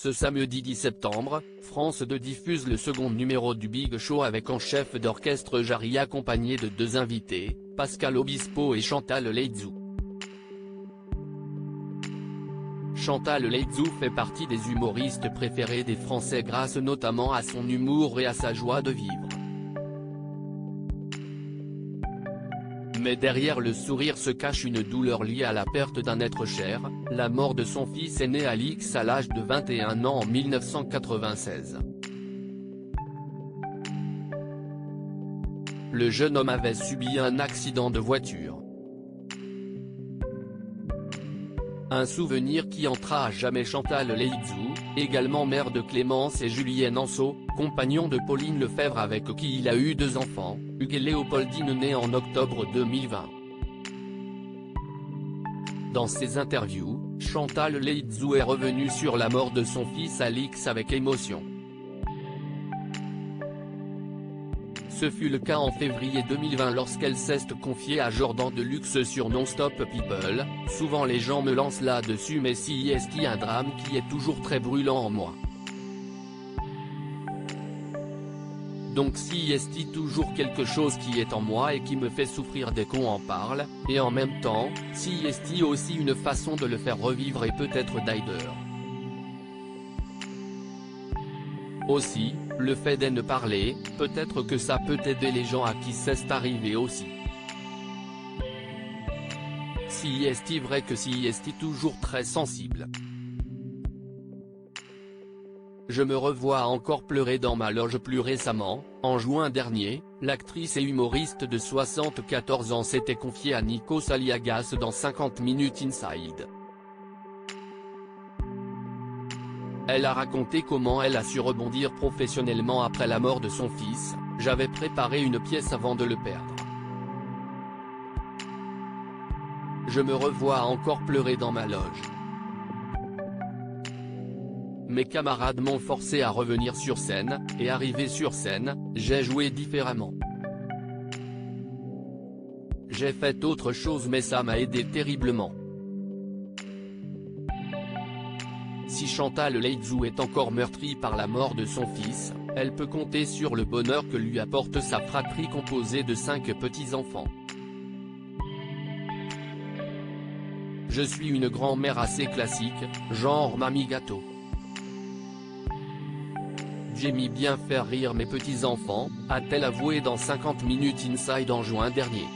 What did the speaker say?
Ce samedi 10 septembre, France 2 diffuse le second numéro du Big Show avec en chef d'orchestre Jarry accompagné de deux invités, Pascal Obispo et Chantal Laizou. Chantal Laizou fait partie des humoristes préférés des Français grâce notamment à son humour et à sa joie de vivre. Mais derrière le sourire se cache une douleur liée à la perte d'un être cher, la mort de son fils aîné Alix à l'âge de 21 ans en 1996. Le jeune homme avait subi un accident de voiture. Un souvenir qui entra à jamais Chantal Laizou, également mère de Clémence et Julienne Anceau, compagnon de Pauline Lefebvre avec qui il a eu deux enfants, Hugues et Léopoldine née en octobre 2020. Dans ses interviews, Chantal Laizou est revenue sur la mort de son fils Alix avec émotion. Ce fut le cas en février 2020 lorsqu'elle s'est confiée à Jordan Deluxe sur Non-Stop People. Souvent les gens me lancent là-dessus mais si est un drame qui est toujours très brûlant en moi. Donc si est toujours quelque chose qui est en moi et qui me fait souffrir dès qu'on en parle, et en même temps, si est aussi une façon de le faire revivre et peut-être d'aider. Aussi, le fait d'en parler, peut-être que ça peut aider les gens à qui c'est arrivé aussi. Si est vrai que si est toujours très sensible. Je me revois encore pleurer dans ma loge plus récemment. En juin dernier, l'actrice et humoriste de 74 ans s'était confiée à Nikos Aliagas dans 50 Minutes Inside. Elle a raconté comment elle a su rebondir professionnellement après la mort de son fils. J'avais préparé une pièce avant de le perdre. Je me revois encore pleurer dans ma loge. Mes camarades m'ont forcé à revenir sur scène, et arrivé sur scène, j'ai joué différemment. J'ai fait autre chose mais ça m'a aidé terriblement. Si Chantal Laizou est encore meurtrie par la mort de son fils, elle peut compter sur le bonheur que lui apporte sa fratrie composée de 5 petits-enfants. Je suis une grand-mère assez classique, genre mamie gâteau. J'aime bien faire rire mes petits-enfants, a-t-elle avoué dans 50 Minutes Inside en juin dernier.